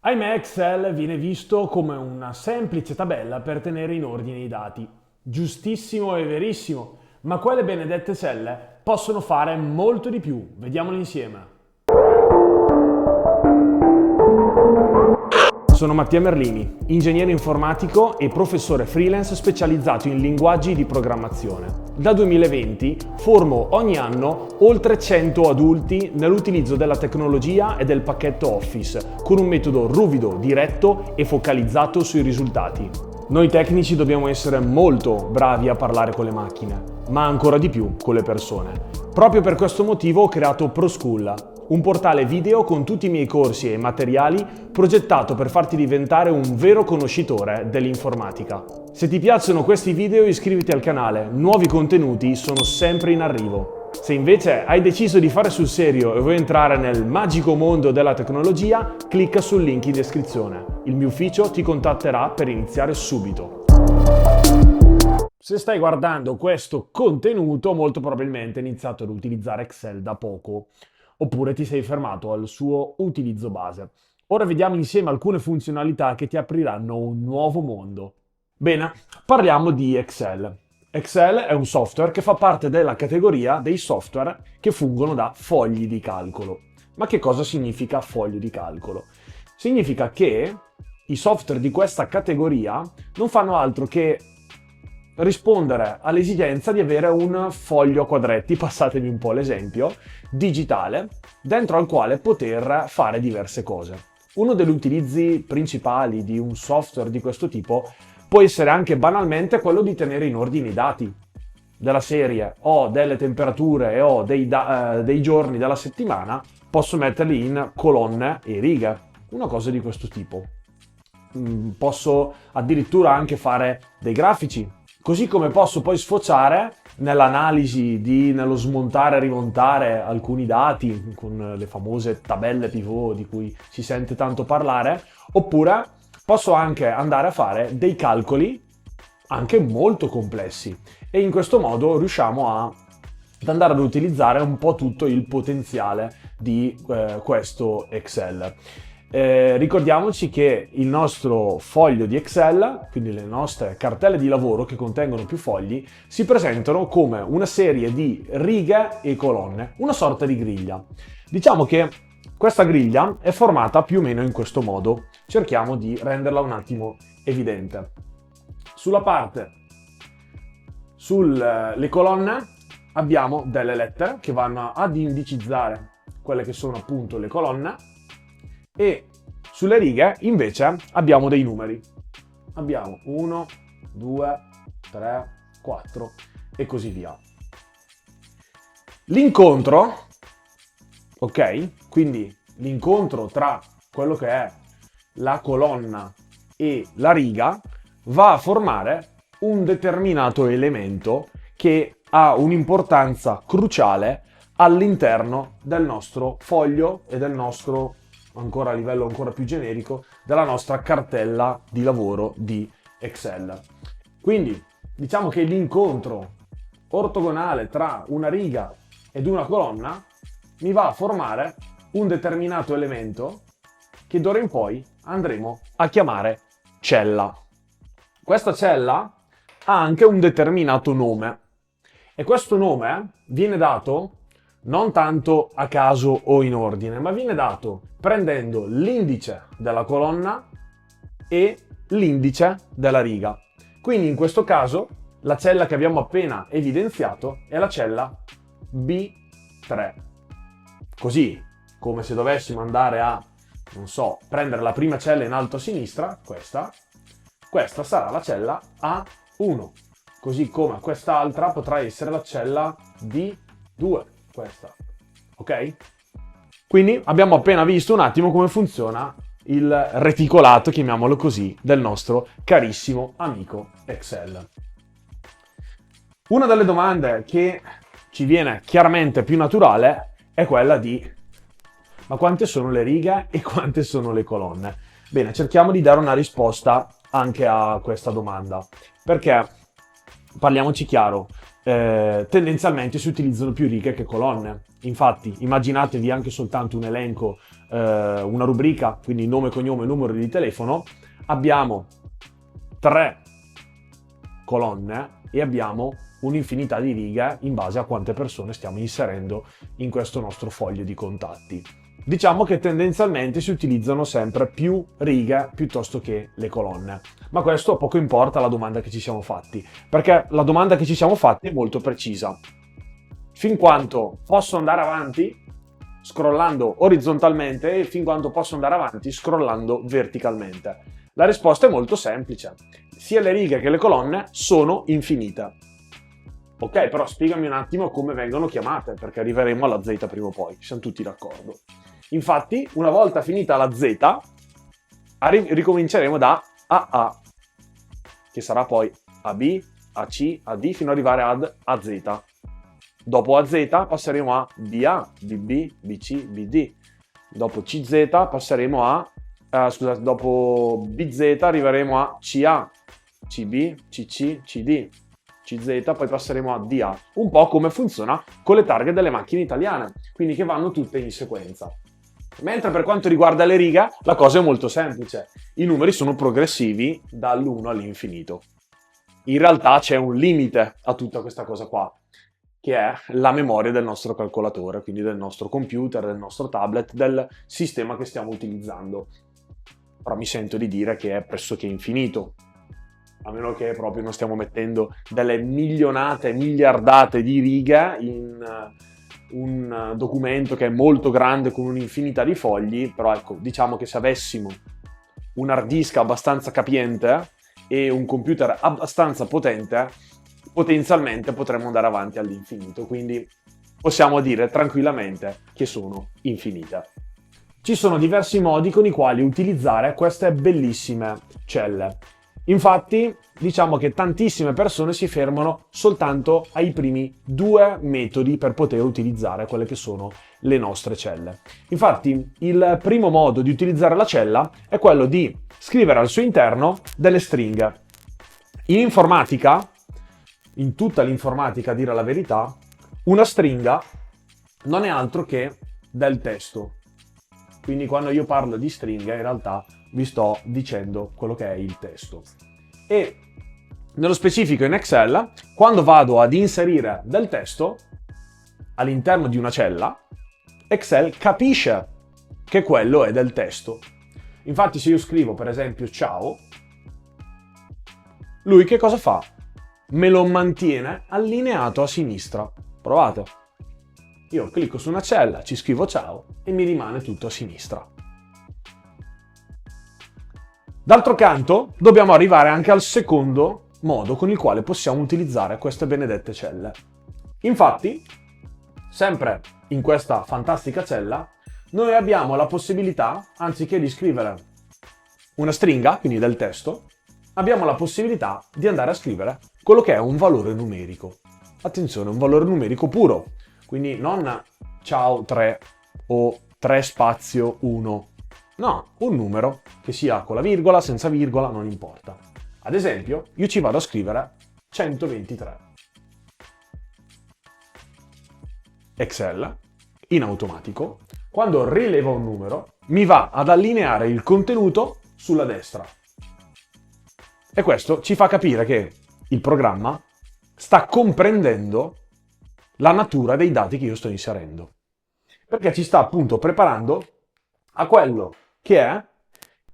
Ahimè, Excel viene visto come una semplice tabella per tenere in ordine i dati. Giustissimo e verissimo, ma quelle benedette celle possono fare molto di più. Vediamolo insieme. Sono Mattia Merlini, ingegnere informatico e professore freelance specializzato in linguaggi di programmazione. Da 2020 formo ogni anno oltre 100 adulti nell'utilizzo della tecnologia e del pacchetto Office, con un metodo ruvido, diretto e focalizzato sui risultati. Noi tecnici dobbiamo essere molto bravi a parlare con le macchine, ma ancora di più con le persone. Proprio per questo motivo ho creato ProSchool, un portale video con tutti i miei corsi e materiali progettato per farti diventare un vero conoscitore dell'informatica. Se ti piacciono questi video iscriviti al canale, nuovi contenuti sono sempre in arrivo. Se invece hai deciso di fare sul serio e vuoi entrare nel magico mondo della tecnologia, clicca sul link in descrizione. Il mio ufficio ti contatterà per iniziare subito. Se stai guardando questo contenuto, molto probabilmente hai iniziato ad utilizzare Excel da poco, oppure ti sei fermato al suo utilizzo base. Ora vediamo insieme alcune funzionalità che ti apriranno un nuovo mondo. Bene, parliamo di Excel. Excel è un software che fa parte della categoria dei software che fungono da fogli di calcolo. Ma che cosa significa foglio di calcolo? Significa che i software di questa categoria non fanno altro che rispondere all'esigenza di avere un foglio a quadretti, passatemi un po' l'esempio, digitale, dentro al quale poter fare diverse cose. Uno degli utilizzi principali di un software di questo tipo può essere anche banalmente quello di tenere in ordine i dati della serie, ho delle temperature e ho dei giorni della settimana, posso metterli in colonne e righe, una cosa di questo tipo. Posso addirittura anche fare dei grafici. Così come posso poi sfociare nell'analisi, nello smontare e rimontare alcuni dati con le famose tabelle pivot di cui si sente tanto parlare, oppure posso anche andare a fare dei calcoli anche molto complessi e in questo modo riusciamo ad andare ad utilizzare un po' tutto il potenziale di questo Excel. Ricordiamoci che il nostro foglio di Excel, quindi le nostre cartelle di lavoro che contengono più fogli, si presentano come una serie di righe e colonne, una sorta di griglia. Diciamo che questa griglia è formata più o meno in questo modo. Cerchiamo di renderla un attimo evidente. Sulle colonne abbiamo delle lettere che vanno ad indicizzare quelle che sono appunto le colonne, e sulle righe invece abbiamo dei numeri. Abbiamo 1, 2, 3, 4 e così via. L'incontro, ok? Quindi l'incontro tra quello che è la colonna e la riga va a formare un determinato elemento che ha un'importanza cruciale all'interno del nostro foglio e del nostro, ancora a livello ancora più generico, della nostra cartella di lavoro di Excel. Quindi diciamo che l'incontro ortogonale tra una riga ed una colonna mi va a formare un determinato elemento che d'ora in poi andremo a chiamare cella. Questa cella ha anche un determinato nome e questo nome viene dato non tanto a caso o in ordine, ma viene dato prendendo l'indice della colonna e l'indice della riga. Quindi in questo caso la cella che abbiamo appena evidenziato è la cella B3. Così, come se dovessimo andare a, non so, prendere la prima cella in alto a sinistra, questa sarà la cella A1. Così come quest'altra potrà essere la cella D2. Questa, ok? Quindi abbiamo appena visto un attimo come funziona il reticolato, chiamiamolo così, del nostro carissimo amico Excel. Una delle domande che ci viene chiaramente più naturale è quella di: ma quante sono le righe e quante sono le colonne? Bene, cerchiamo di dare una risposta anche a questa domanda, perché parliamoci chiaro, tendenzialmente si utilizzano più righe che colonne. Infatti, immaginatevi anche soltanto un elenco, una rubrica, quindi nome, cognome, numero di telefono, abbiamo 3 colonne e abbiamo un'infinità di righe in base a quante persone stiamo inserendo in questo nostro foglio di contatti. Diciamo che tendenzialmente si utilizzano sempre più righe piuttosto che le colonne, ma questo poco importa la domanda che ci siamo fatti, perché la domanda che ci siamo fatti è molto precisa. Fin quanto posso andare avanti scrollando orizzontalmente e fin quanto posso andare avanti scrollando verticalmente? La risposta è molto semplice. Sia le righe che le colonne sono infinite. Ok, però spiegami un attimo come vengono chiamate, perché arriveremo alla Z prima o poi, siamo tutti d'accordo. Infatti, una volta finita la Z, ricominceremo da AA, che sarà poi AB, AC, AD, fino ad arrivare ad AZ. Dopo AZ passeremo a BA, BB, BC, BD. Dopo CZ passeremo a... dopo BZ arriveremo a CA, CB, CC, CD, CZ, poi passeremo a DA. Un po' come funziona con le targhe delle macchine italiane, quindi che vanno tutte in sequenza. Mentre per quanto riguarda le righe, la cosa è molto semplice. I numeri sono progressivi dall'1 all'infinito. In realtà c'è un limite a tutta questa cosa qua, che è la memoria del nostro calcolatore, quindi del nostro computer, del nostro tablet, del sistema che stiamo utilizzando. Però mi sento di dire che è pressoché infinito, a meno che proprio non stiamo mettendo delle milionate, miliardate di righe in un documento che è molto grande con un'infinità di fogli, però ecco, diciamo che se avessimo un hard disk abbastanza capiente e un computer abbastanza potente, potenzialmente potremmo andare avanti all'infinito, quindi possiamo dire tranquillamente che sono infinite. Ci sono diversi modi con i quali utilizzare queste bellissime celle. Infatti, diciamo che tantissime persone si fermano soltanto ai primi 2 metodi per poter utilizzare quelle che sono le nostre celle. Infatti, il primo modo di utilizzare la cella è quello di scrivere al suo interno delle stringhe. In informatica, in tutta l'informatica a dire la verità, una stringa non è altro che del testo. Quindi quando io parlo di stringhe in realtà vi sto dicendo quello che è il testo. E nello specifico in Excel, quando vado ad inserire del testo all'interno di una cella, Excel capisce che quello è del testo. Infatti se io scrivo per esempio ciao, lui che cosa fa? Me lo mantiene allineato a sinistra. Provate. Io clicco su una cella, ci scrivo ciao e mi rimane tutto a sinistra. D'altro canto, dobbiamo arrivare anche al secondo modo con il quale possiamo utilizzare queste benedette celle. Infatti, sempre in questa fantastica cella, noi abbiamo la possibilità, anziché di scrivere una stringa, quindi del testo, abbiamo la possibilità di andare a scrivere quello che è un valore numerico. Attenzione, un valore numerico puro, quindi non ciao 3 o 3 spazio 1. No, un numero che sia con la virgola, senza virgola, non importa. Ad esempio, io ci vado a scrivere 123. Excel, in automatico, quando rileva un numero, mi va ad allineare il contenuto sulla destra. E questo ci fa capire che il programma sta comprendendo la natura dei dati che io sto inserendo. Perché ci sta appunto preparando a quello che è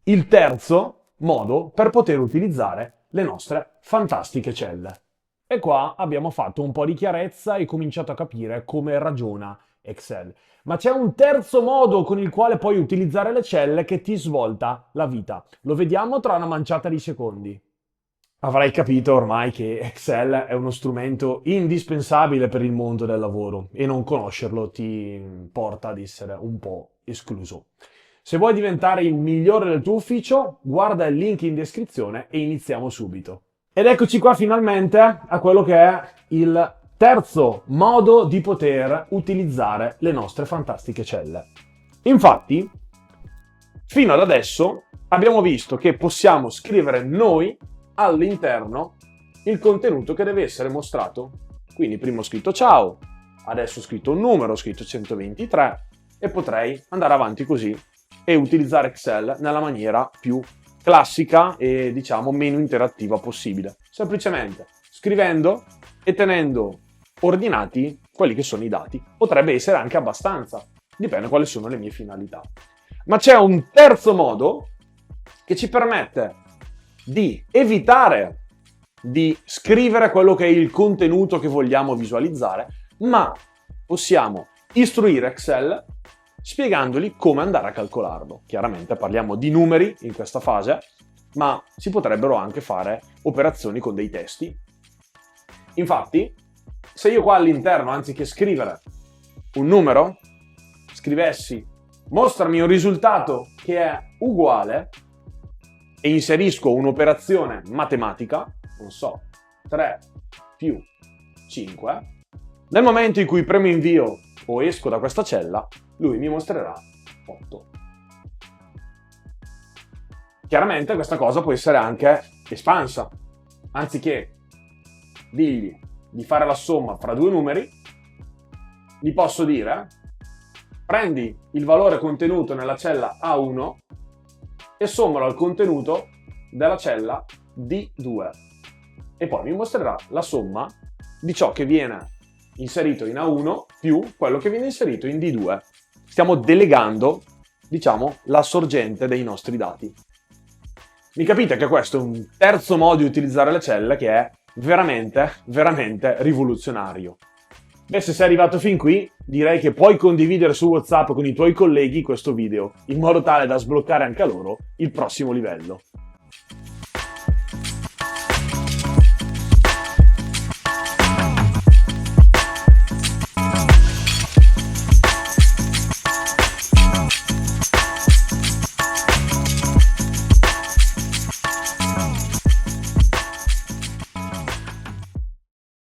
il terzo modo per poter utilizzare le nostre fantastiche celle. E qua abbiamo fatto un po' di chiarezza e cominciato a capire come ragiona Excel. Ma c'è un terzo modo con il quale puoi utilizzare le celle che ti svolta la vita. Lo vediamo tra una manciata di secondi. Avrai capito ormai che Excel è uno strumento indispensabile per il mondo del lavoro e non conoscerlo ti porta ad essere un po' escluso. Se vuoi diventare il migliore del tuo ufficio, guarda il link in descrizione e iniziamo subito. Ed eccoci qua finalmente a quello che è il terzo modo di poter utilizzare le nostre fantastiche celle. Infatti, fino ad adesso abbiamo visto che possiamo scrivere noi all'interno il contenuto che deve essere mostrato Quindi prima ho scritto ciao, adesso ho scritto un numero, ho scritto 123 e potrei andare avanti così e utilizzare Excel nella maniera più classica e diciamo meno interattiva possibile. Semplicemente scrivendo e tenendo ordinati quelli che sono i dati. Potrebbe essere anche abbastanza, dipende quali sono le mie finalità. Ma c'è un terzo modo che ci permette di evitare di scrivere quello che è il contenuto che vogliamo visualizzare, ma possiamo istruire Excel spiegandogli come andare a calcolarlo. Chiaramente parliamo di numeri in questa fase, ma si potrebbero anche fare operazioni con dei testi. Infatti, se io qua all'interno, anziché scrivere un numero, scrivessi mostrami un risultato che è uguale e inserisco un'operazione matematica, non so, 3 più 5, nel momento in cui premo invio o esco da questa cella, lui mi mostrerà 8. Chiaramente questa cosa può essere anche espansa. Anziché dirgli di fare la somma fra due numeri, gli posso dire prendi il valore contenuto nella cella A1 e sommalo al contenuto della cella D2 e poi mi mostrerà la somma di ciò che viene inserito in A1 più quello che viene inserito in D2. Stiamo delegando, diciamo, la sorgente dei nostri dati. Mi capite che questo è un terzo modo di utilizzare le celle che è veramente, veramente rivoluzionario. Beh, se sei arrivato fin qui, direi che puoi condividere su WhatsApp con i tuoi colleghi questo video, in modo tale da sbloccare anche a loro il prossimo livello.